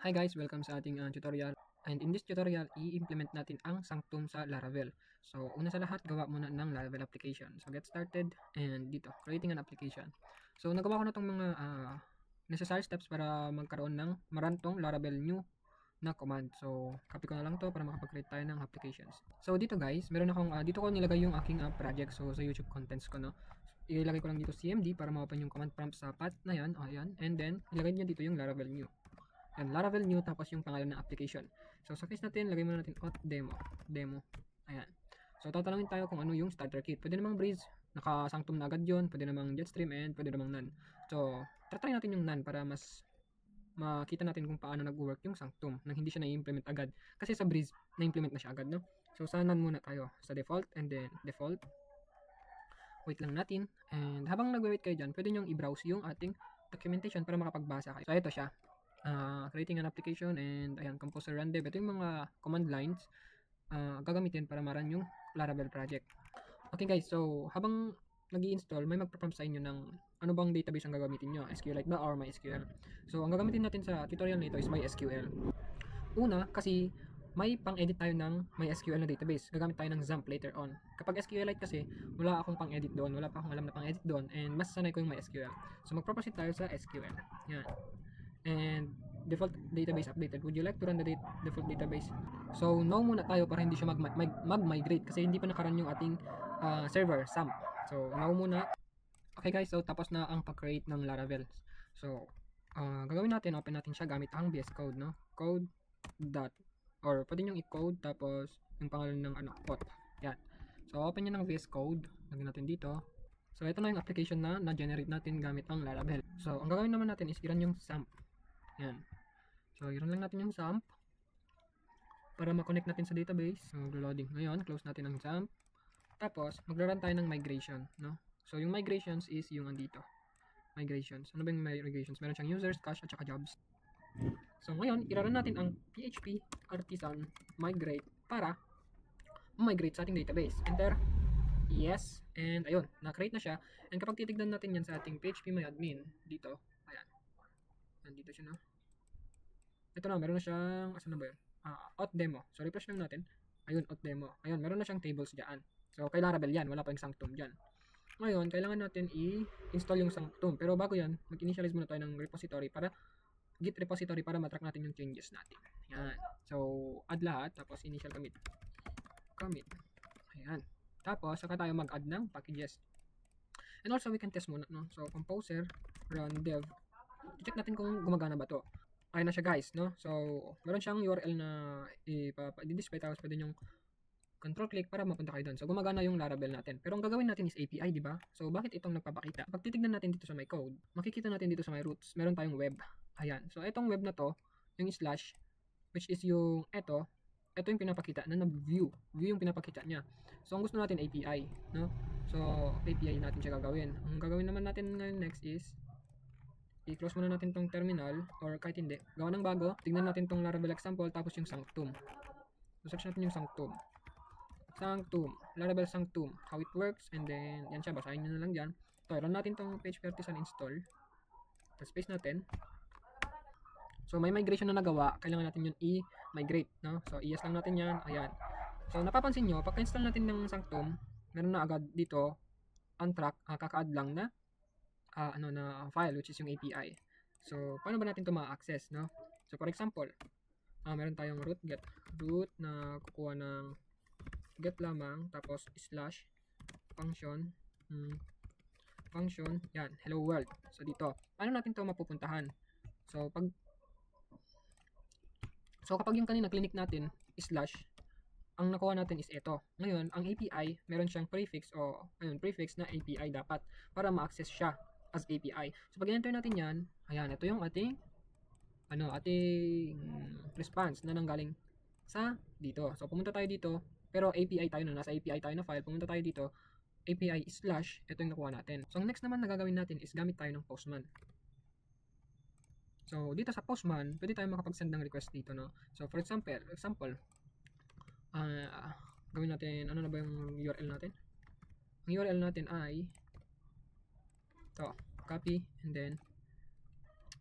Hi guys, welcome sa ating tutorial. And in this tutorial, i-implement natin ang Sanctum sa Laravel. So, una sa lahat, gawa muna ng Laravel application. So, get started and dito, creating an application. So, nagawa ko na itong mga necessary steps para magkaroon ng marantong Laravel new na command. So, copy ko na lang to para makapag-create tayo ng applications. So, dito guys, meron akong, dito ko nilagay yung aking project. So, sa YouTube contents ko, no. Ilagay ko lang dito CMD para ma-open yung command prompt sa path na yan. Ayan. And then, ilagay niyo dito yung Laravel new. And Laravel new tapos yung pangalan ng application. So sa case natin, lagay muna natin demo. Ayan. So tatanungin tayo kung ano yung starter kit. Pwede namang Breeze, naka-sanctum na agad yun. Pwede namang Jetstream and pwede namang none. So try natin yung none para mas makita natin kung paano nag-work yung sanctum nang hindi siya na-implement agad. Kasi sa Breeze, na-implement na siya agad, no? So sa none muna tayo. Sa default and then default. Wait lang natin. And habang nagwe-wait kayo dyan, pwede nyo i-browse yung ating documentation para makapagbasa kayo. So ito siya. Creating an application and ayan, composer run dev. Ito yung mga command lines gagamitin para maran yung Laravel project. Okay guys, so habang nag-i-install, may magpa-prompt sa inyo ng ano bang database ang gagamitin nyo, SQLite ba or MySQL. So ang gagamitin natin sa tutorial na ito is MySQL. Una, kasi may pang-edit tayo ng MySQL na database. Gagamit tayo ng XAMPP later on. Kapag SQLite kasi, wala akong pang-edit doon. Wala pa akong alam na pang-edit doon. And mas sanay ko yung MySQL. So magproceed tayo sa SQL. Yan. And default database updated. Would you like to run the default database? So no muna tayo para hindi siya mag-migrate kasi hindi pa nakaran yung ating server SAMP. So no muna. Okay guys, so tapos na ang pag-create ng Laravel. So gagawin natin, open natin siya gamit ang VS Code, no? Code dot or pwede nyo i-code tapos yung pangalan ng auth. Yan. So open nyo ng VS Code. Lagyan natin dito. So ito na yung application na na-generate natin gamit ang Laravel. So ang gagawin naman natin is i-run yung SAMP. Yan. So, i-run lang natin yung SAMP para ma-connect natin sa database. So, loading. Ngayon, close natin ang SAMP. Tapos, magra-run tayo ng migration, no? So, yung migrations is yung andito. Migrations. Ano ba yung migrations? Meron siyang users, cache, at saka jobs. So, ngayon, i-run natin ang PHP artisan migrate para migrate sa ating database. Enter. Yes. And, ayun, na-create na siya. And kapag titignan natin yan sa ating PHP my admin, dito, ayan. Nandito siya, no? Ito na, meron na siyang, asan na ba yun? Auth demo. So, refresh lang natin. Ayun, auth demo. Ayun, meron na siyang tables dyan. So, kay Laravel yan. Wala pa yung sanctum dyan. Ngayon, kailangan natin i-install yung sanctum. Pero bago yan, mag-initialize muna tayo ng repository para git repository para matrack natin yung changes natin. Ayan. So, add lahat. Tapos, initial commit. Commit. Ayan. Tapos, saka tayo mag-add ng packages. And also, we can test muna, no? So, composer, run dev. Check natin kung gumagana ba to. Ayun na siya guys, no? So, meron siyang URL na i-display tapos pwede nyong control click para mapunta kayo doon. So, gumagana yung Laravel natin. Pero ang gagawin natin is API, di ba? So, bakit itong nagpapakita? Pag titignan natin dito sa my code, makikita natin dito sa my roots, meron tayong web. Ayan. So, itong web na to, yung slash, which is yung ito yung pinapakita na view. View yung pinapakita niya. So, ang gusto natin API, no? So, API natin siya gagawin. Ang gagawin naman natin ngayon next is i-close muna natin tong terminal or kahit hindi. Gawa ng bago. Tingnan natin tong Laravel example tapos yung sanctum. So, search natin yung sanctum. Sanctum. Laravel sanctum. How it works. And then, yan siya. Basahin nyo na lang dyan. So, run natin tong PHP artisan install. Tapos, paste natin. So, may migration na nagawa. Kailangan natin yun i-migrate. No? So, i-yes lang natin yan. Ayan. So, napapansin nyo, pagka-install natin ng sanctum, meron na agad dito, untrack, kaka-add lang na na file which is yung API. So, paano ba natin ito ma-access, no? So, for example, meron tayong root na kukuha ng get lamang tapos slash function yan, hello world. So, dito, paano natin ito mapupuntahan? So, kapag yung kanina clinic natin slash ang nakuha natin is ito. Ngayon, ang API, meron siyang prefix prefix na API dapat para ma-access siya as API. So, pag enter natin yan, ayan, ito yung ating response na nanggaling sa dito. So, pumunta tayo dito, pero API tayo na, nasa API tayo na file, pumunta tayo dito, API slash, ito yung nakuha natin. So, ang next naman na gagawin natin is gamit tayo ng Postman. So, dito sa Postman, pwede tayo makapag-send ng request dito, no? So, for example, gawin natin, ano na ba yung URL natin? Ang URL natin ay ito, copy and then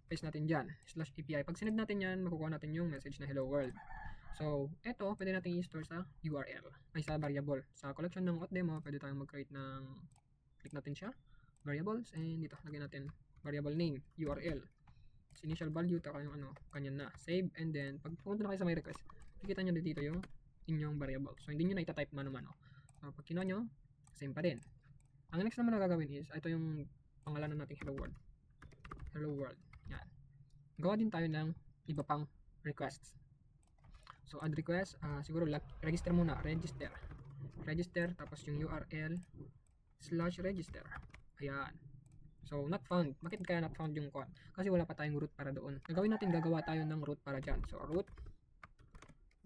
paste natin dyan, /API. Pag sinend natin yan, makukuha natin yung message na hello world. So, eto, pwede natin i-store sa URL, ay sa variable. Sa collection ng demo, pwede tayong mag-create ng, click natin siya, variables, and dito, lagyan natin variable name, URL. Initial value, taka yung ano, kanyan na. Save, and then, pag pumunta na kayo sa my request, kikita nyo dito yung inyong variable. So, hindi nyo na itatype mano-mano. So, pag kinuha nyo, same pa din. Ang next naman na gagawin is, ito yung pangalanan nating hello world. Hello world. Yan. Gawa din tayo ng iba pang requests. So, add request, siguro register muna, register. Register, tapos yung URL, /register. Ayan. So, not found. Bakit kaya not found yung code? Kasi wala pa tayong root para doon. Gagawin natin, gagawa tayo ng root para dyan. So, root,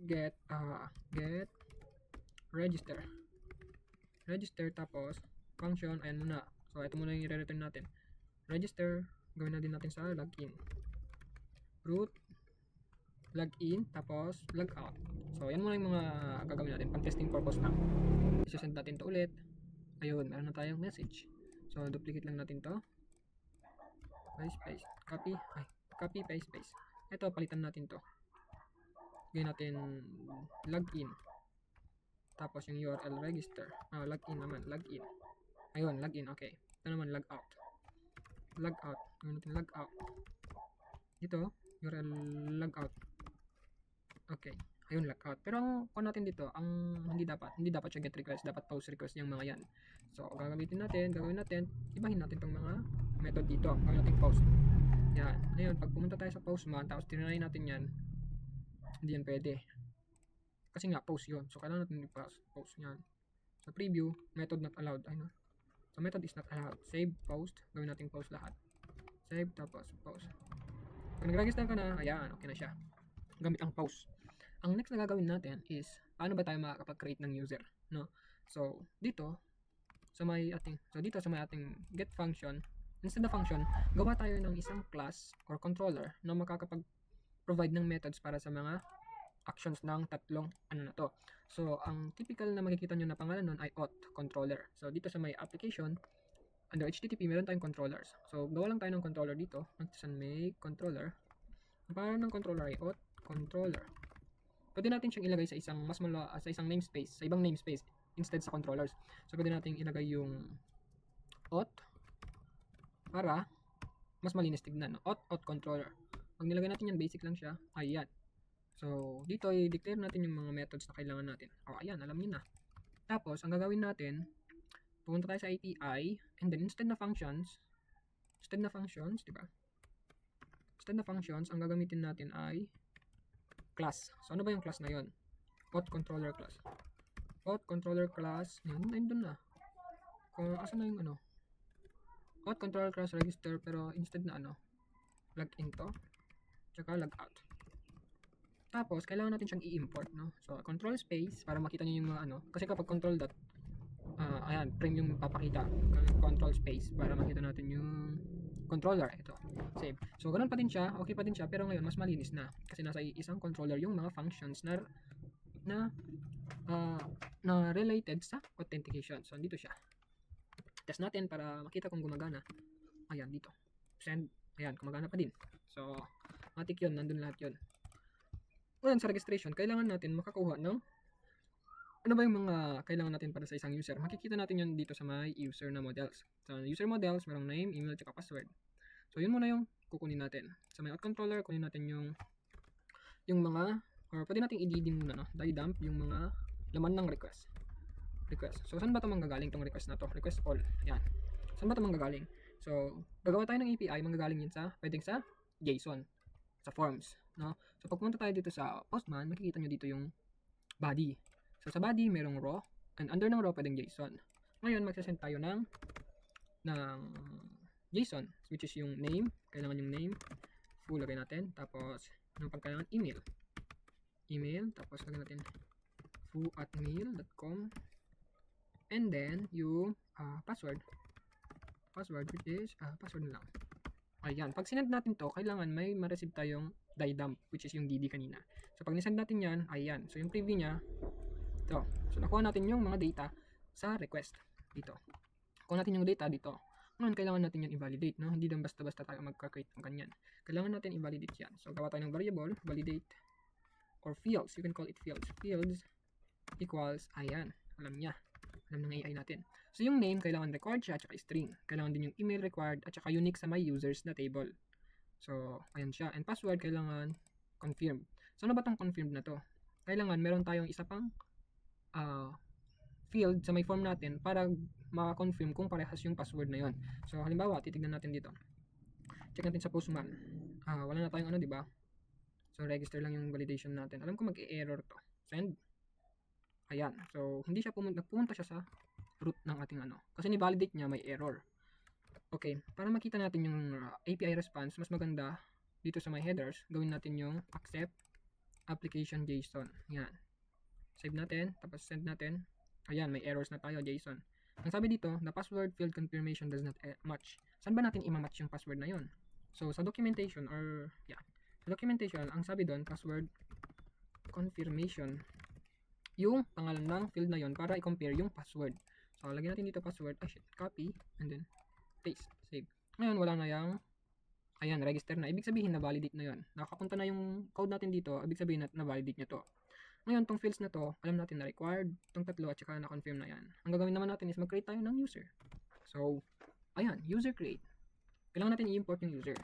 get register. Register, tapos, function, ayan muna. So, ito muna yung i-return natin. Register, gawin na din natin sa login. Root, login, tapos, logout. So, yan muna yung mga gagawin natin. Pang testing purpose lang. Isasend natin to ulit. Ayun, meron na tayong message. So, duplicate lang natin to. Paste. Copy, paste. Ito, palitan natin to. Gawin natin login. Tapos yung URL register. Login naman, login. Ayun, login, okay. Ito naman, logout. Logout. Gawin natin logout. Dito, URL logout. Okay. Ayun, logout. Pero ang kung natin dito, ang hindi dapat siya get request, dapat post request yung mga yan. So, gagawin natin, ibahin natin tong mga method dito. Gawin natin post. Yan. Ngayon, pag pumunta tayo sa postman, tapos tinry natin yan, hindi yan pwede. Kasi nga, post yun. So, kailangan natin i-post yan. Sa preview, method not allowed. Ayun. So, method is not allowed. Save, post. Gawin natin post lahat. Save, tapos post. Kung nag-register ka na, ayan, okay na siya. Gamit ang post. Ang next na gagawin natin is, paano ba tayo makakapag-create ng user, no? So, dito sa may ating get function, instead of function, gawa tayo ng isang class or controller na makakapag-provide ng methods para sa mga actions ng tatlong ano na to. So, ang typical na makikita nyo na pangalan nun ay auth controller. So, dito sa may application, under HTTP, meron tayong controllers. So, gawa lang tayo ng controller dito. Sa may controller, ang pangalan ng controller ay auth controller. Pwede natin siyang ilagay sa isang sa isang namespace, sa ibang namespace instead sa controllers. So pwede natin ilagay yung auth para mas malinis tignan, no? Auth controller. Pag nilagay natin yan, basic lang siya. Ayan. So dito i-declare natin yung mga methods na kailangan natin. Ayan, alam niyo na. Tapos ang gagawin natin, pumunta tayo sa API, and then instead na functions, di ba? Instead na functions, ang gagamitin natin ay class. So, ano ba yung class na yon? Auth controller class. Auth controller class. Nandun na. Kung asan na yung ano? Auth controller class register, pero instead na ano? Login to. Tsaka logout. Tapos, kailangan natin siyang i-import, no? So, control space, para makita nyo yung mga ano. Kasi kapag control dot, ayan, frame yung papakita. Control space, para makita natin yung controller. Ito, save. So, ganun pa din siya, okay pa din siya, pero ngayon mas malinis na kasi nasa isang controller yung mga functions na related sa authentication. So, dito siya. Test natin para makita kung gumagana. Ayan, dito. Send. Ayan, gumagana pa din. So, matik yun, nandun lahat yun. Ngayon, sa registration, kailangan natin makakuha ng ano ba yung mga kailangan natin para sa isang user. Makikita natin yun dito sa may user na models. So, user models, merong name, email, tsaka password. So, yun muna yung kukunin natin. Sa may auth controller, kunin natin yung mga, or pwede natin i-dd muna, no? Dump yung mga laman ng request. So, saan ba ito manggagaling tong request na to? Request all. Yan. Saan ba ito manggagaling? So, gagawa tayo ng API, manggagaling yun sa, pwedeng sa JSON, sa forms, no? So, pag pumunta tayo dito sa Postman, makikita nyo dito yung body. So, sa body, merong raw, and under ng raw, pwedeng JSON. Ngayon, magsasend tayo ng JSON, which is yung name, kailangan yung name, full lagay natin, tapos, anong pagkailangan, email, tapos lagay natin, foo@mail.com, and then, yung password, which is, password na lang. Ayan, pag sinend natin to, kailangan may ma-receive tayong dump, which is yung DD kanina. So, pag nisend natin yan, ayan, so yung preview niya, ito. So, nakuha natin yung mga data sa request dito. Kuha natin yung data dito. Ngayon, kailangan natin yan i-validate, no? Hindi lang basta-basta tayo magka-create ng ganyan. Kailangan natin i-validate yan. So, gawa tayo ng variable, validate, or fields. You can call it fields. Fields equals, ayan, alam niya. Alam ng AI natin. So, yung name, kailangan required siya, at saka string. Kailangan din yung email required, at saka unique sa my users na table. So, ayan siya. And password, kailangan confirm. So, ano ba tong confirmed na to? Kailangan meron tayong isa pang field sa may form natin para ma-confirm kung parehas yung password na yon. So, halimbawa, titignan natin dito. Check natin sa postman. Wala na tayong ano, di ba? So, register lang yung validation natin. Alam ko mag-error to. Send. Ayan. So, hindi siya nagpunta siya sa root ng ating ano. Kasi ni-validate niya, may error. Okay. Para makita natin yung API response, mas maganda dito sa my headers, gawin natin yung accept application JSON. Yan. Save natin. Tapos send natin. Ayan, may errors na tayo, JSON. Ang sabi dito, the password field confirmation does not match. Saan ba natin i-match yung password na yon? So, sa documentation or, yeah. Sa documentation, ang sabi doon, password confirmation, yung pangalan ng field na yon para i-compare yung password. So, lagyan natin dito password, copy, and then paste, save. Ngayon, wala na yung, ayan, register na. Ibig sabihin na validate na yon. Nakapunta na yung code natin dito, ibig sabihin na validate niya to. Ngayon, tong fields na to, alam natin na required, tong tatlo at saka na-confirm na yan. Ang gagawin naman natin is mag-create tayo ng user. So, ayan, user create. Kailangan natin i-import yung user.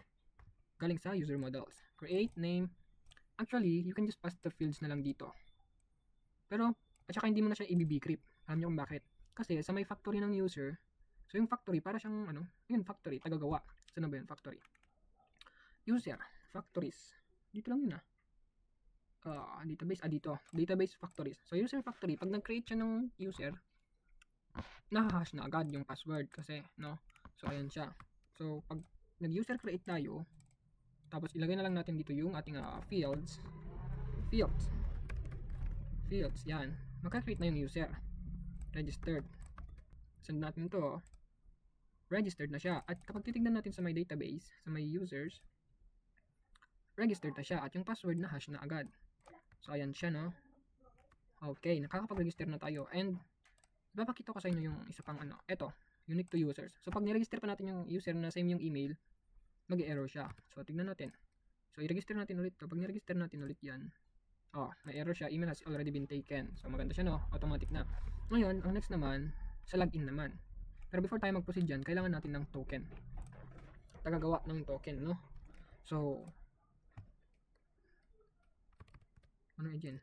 Galing sa user models. Create, name. Actually, you can just pass the fields na lang dito. Pero, at saka hindi mo na siya i-bcrypt. Alam niyo kung bakit? Kasi sa may factory ng user, so yung factory, para siyang, yun, factory, tagagawa. Saan na ba yun, factory? User, factories. Dito lang yun database, dito, database factories. So, user factory, pag nag-create siya ng user, nakahash na agad yung password kasi, no? So, ayan siya. So, pag nag-user create tayo, tapos ilagay na lang natin dito yung ating fields, yan. Magka-create na yung user. Registered. Send natin to. Registered na siya. At kapag titignan natin sa my database, sa my users, registered na siya. At yung password na hash na agad. So, ayan siya, no? Okay, nakakapag-register na tayo. And, ipapakita ko sa inyo yung isa pang Ito, unique to users. So, pag niregister pa natin yung user na same yung email, mag-error siya. So, tignan natin. So, i-register natin ulit to. Pag niregister natin ulit yan, may error siya. Email has already been taken. So, maganda siya, no? Automatic na. Ngayon, ang next naman, sa login naman. Pero before tayo mag-proceed dyan, kailangan natin ng token. Tagagawa ng token, no? So, ano yun?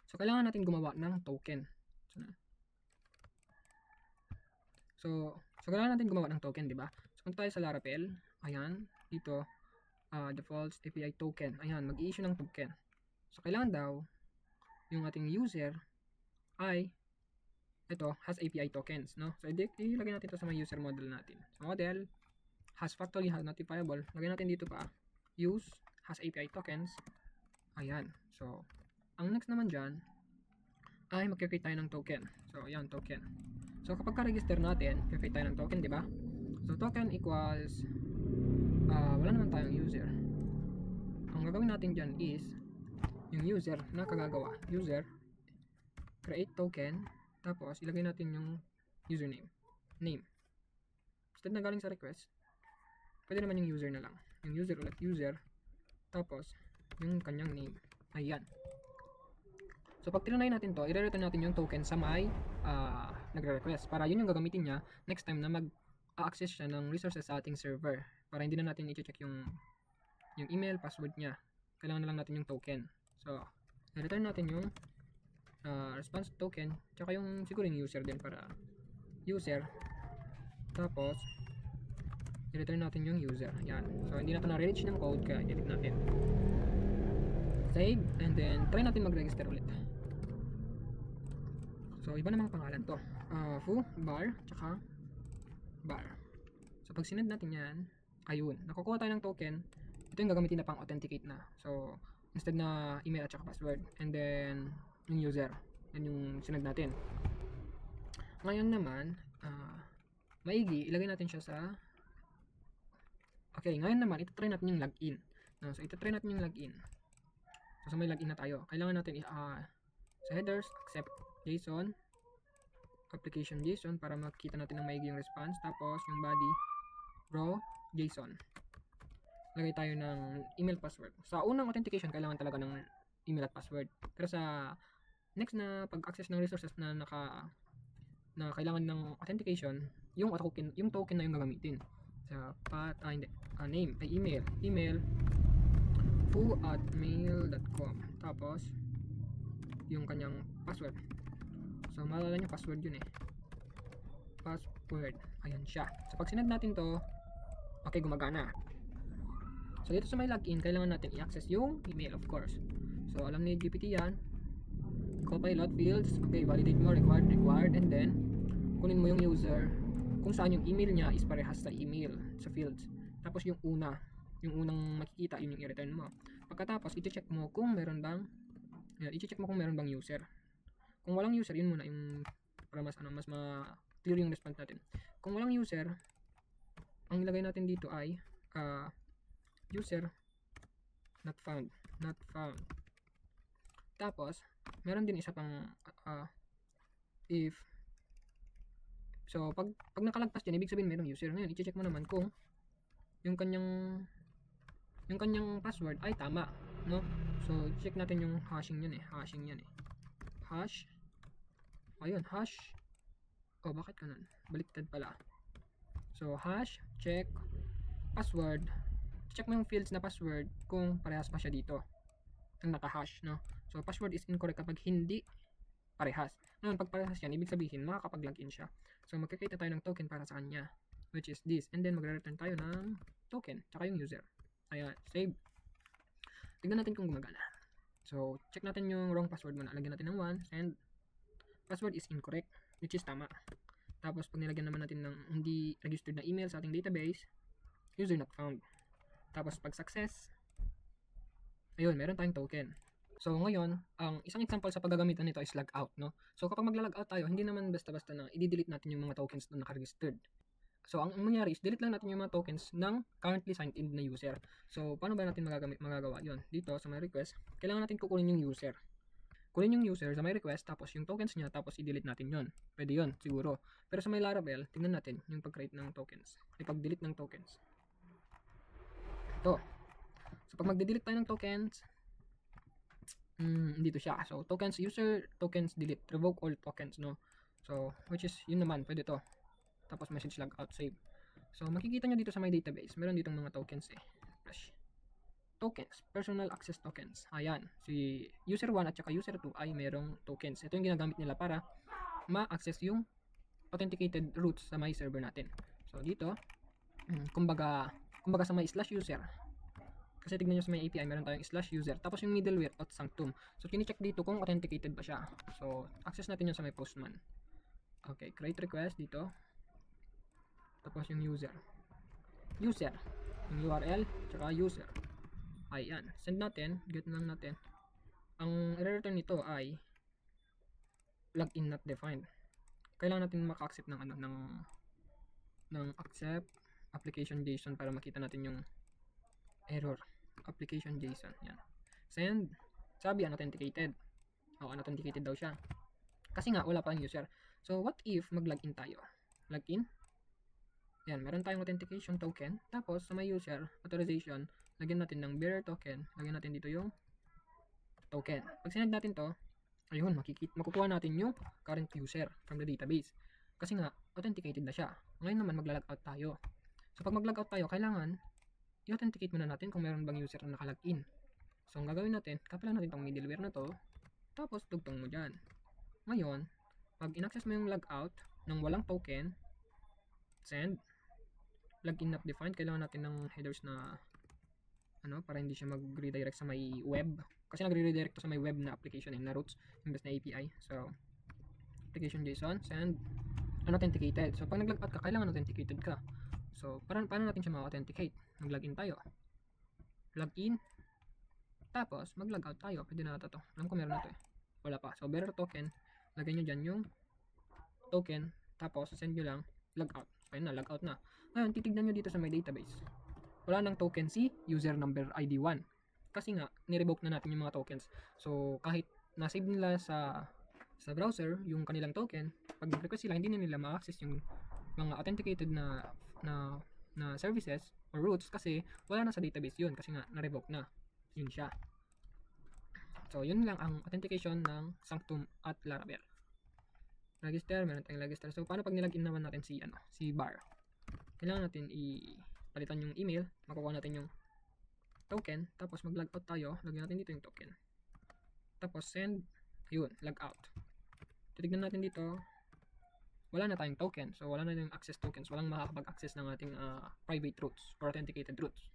So, kailangan natin gumawa ng token. So kailangan natin gumawa ng token, di ba? So, punta tayo sa Laravel. Ayan, dito, defaults API token. Ayan, mag-i-issue ng token. So, kailangan daw, yung ating user ay, ito, has API tokens, no? So, ilagay natin ito sa mga user model natin. So, model, has factory, has notifiable. Lagay natin dito pa, use, has API tokens. Ayan. So, ang next naman dyan, ay mag-create tayo ng token. So, ayan, token. So, kapag ka-register natin, create tayo ng token, di ba? So, token equals, wala naman tayong user. Ang gagawin natin dyan is, yung user na kagagawa. User, create token, tapos ilagay natin yung username. Name. Instead na galing sa request, pwede naman yung user na lang. Yung user ulit, user, tapos, yung kanyang name. Ayan. So, pag tinanay natin to, i-return natin yung token sa may nagre-request. Para yun yung gagamitin niya next time na mag-access siya ng resources sa ating server. Para hindi na natin i-check yung email, password niya. Kailangan na lang natin yung token. So, i-return natin yung response token, tsaka yung siguro yung user din para user. Tapos, i-return natin yung user. Yan. So, hindi na ito na-reach ng code, kaya i-delete natin. Save, and then try natin mag-register ulit. So, iba namang pangalan to. Foo, bar, tsaka bar. So, pag sinend natin yan, ayun, nakukuha tayo ng token. Ito yung gagamitin na pang authenticate na. So, instead na email at tsaka password, and then yung user, yan yung sinend natin. Ngayon naman, maigi, ilagay natin siya sa, okay, ngayon naman, ito-try natin yung login. No, so, ito-try natin yung login. So, may login na tayo. Kailangan natin sa headers, accept JSON, application JSON para makita natin ng maigi yung response. Tapos yung body raw JSON. Lagay tayo ng email password. Sa unang authentication, kailangan talaga ng email at password. Pero sa next na pag-access ng resources na kailangan ng authentication, yung token na yung gagamitin. Sa name ay email foo@mail.com. Tapos yung kanyang password. So maalala nyo, password yun eh. Password. Ayan siya. So pag sinend natin to, okay, gumagana. So dito sa may login, kailangan natin i-access yung email, of course. So alam ni GPT yan. Copilot fields. Okay, validate mo, required, and then kunin mo yung user kung saan yung email niya is parehas sa email, sa fields. Tapos yung unang makikita, yun yung i-return mo. Pagkatapos, i-check mo kung meron bang user. Kung walang user, yun muna yung para mas clear yung response natin. Kung walang user, ang ilagay natin dito ay user not found. Tapos meron din isa pang if. So pag nakalagpas dyan, ibig sabihin mayroong user. Ngayon i-check mo naman kung yung kanyang password ay tama, no? So check natin yung hashing yan eh. Hash. Ayun, hash. Oh, bakit ganun? Baliktad pala. So hash, check, password. Check mo yung fields na password kung parehas pa siya dito. Ang naka-hash, no? So password is incorrect kapag hindi parehas. Ngayon, pag parehas yan, ibig sabihin makakapag-login siya. So magkakita tayo ng token para sa kanya, which is this. And then magre-return tayo ng token, tsaka yung user. Ayan, save. Tignan natin kung gumagana. So check natin yung wrong password muna. Lagyan natin ng 1 and password is incorrect, which is tama. Tapos pag nilagyan naman natin ng hindi registered na email sa ating database, user not found. Tapos pag success, ayun, meron tayong token. So ngayon, ang isang example sa paggagamitan nito is logout, no? So kapag magla-logout tayo, hindi naman basta-basta na i-delete natin yung mga tokens na naka-registered. So ang mangyari is delete lang natin yung mga tokens ng currently signed in na user. So paano ba natin magagawa yon? Dito sa my request, kailangan natin kukunin yung user. Kunin yung user sa my request, tapos yung tokens niya, tapos i-delete natin yon. Pwede yon, siguro. Pero sa my Laravel, tingnan natin yung pag-create ng tokens. Pag-delete ng tokens. Ito. So pag mag-delete tayo ng tokens, dito siya. So tokens user, tokens delete, revoke all tokens, no? So which is yun naman, pwede to. Tapos message logout save. So makikita nyo dito sa my database, meron ditong mga tokens eh. Flash. Tokens, personal access tokens. Ayan, si user 1 at saka user 2 ay merong tokens. Ito yung ginagamit nila para ma-access yung authenticated routes sa my server natin. So dito, kumbaga sa my /user. Kasi tignan nyo sa may API, meron tayong /user. Tapos yung middleware at sanctum. So kini-check dito kung authenticated ba siya. So access natin yun sa may postman. Okay, create request dito. Tapos yung user, yung URL, tsaka user. Ayan, send natin, get lang natin. Ang i-return nito ay login not defined. Kailangan natin maka-accept ng accept application JSON para makita natin yung error. Application JSON, yan. Send, sabi unauthenticated. Unauthenticated daw siya. Kasi nga wala pa ang user. So what if mag-login tayo? Login. Yan, meron tayong authentication token. Tapos sa may user authorization, lagyan natin ng bearer token. Lagyan natin dito yung token. Pag sinend natin to, ayun, makukuha natin yung current user from the database. Kasi nga, authenticated na siya. Ngayon naman magla-logout tayo. So pag mag-logout tayo, kailangan i-authenticate muna natin kung meron bang user na nakalogin. So ang gagawin natin, kapalan natin tong middleware na to. Tapos dugtong mo dyan. Ngayon, pag in-access mo yung logout ng walang token, send, login not defined, kailangan natin ng headers na para hindi siya mag-redirect sa may web. Kasi nagre-redirect to sa may web na application na routes imbes na API. So application JSON, send, unauthenticated. So pag nag-logout ka, kailangan authenticated ka. So paano natin siya ma-authenticate? Mag-login tayo. Login. Tapos mag-logout tayo. Pwede na ito. Alam ko meron na ito eh. Wala pa. So bearer token, lagay nyo dyan yung token. Tapos send nyo lang logout. So ayun na, logout na. Ngayon, titignan nyo dito sa my database. Wala nang token si user number ID 1. Kasi nga, ni-revoke na natin yung mga tokens. So kahit na-save nila sa sa browser yung kanilang token, pag nag-request sila, hindi na nila ma-access yung mga authenticated na services or routes kasi wala na sa database yun kasi nga na-revoke na. Yun siya. So, yun lang ang authentication ng Sanctum at Laravel. Register, meron tayong register. So, paano pag nilagin naman natin si bar? Kailangan natin palitan yung email, makukuha natin yung token, tapos mag-logout tayo, lagyan natin dito yung token. Tapos send, yun, logout. Titignan natin dito, wala na tayong token. So, wala na yung access tokens. Walang makakapag-access ng ating private routes or authenticated routes.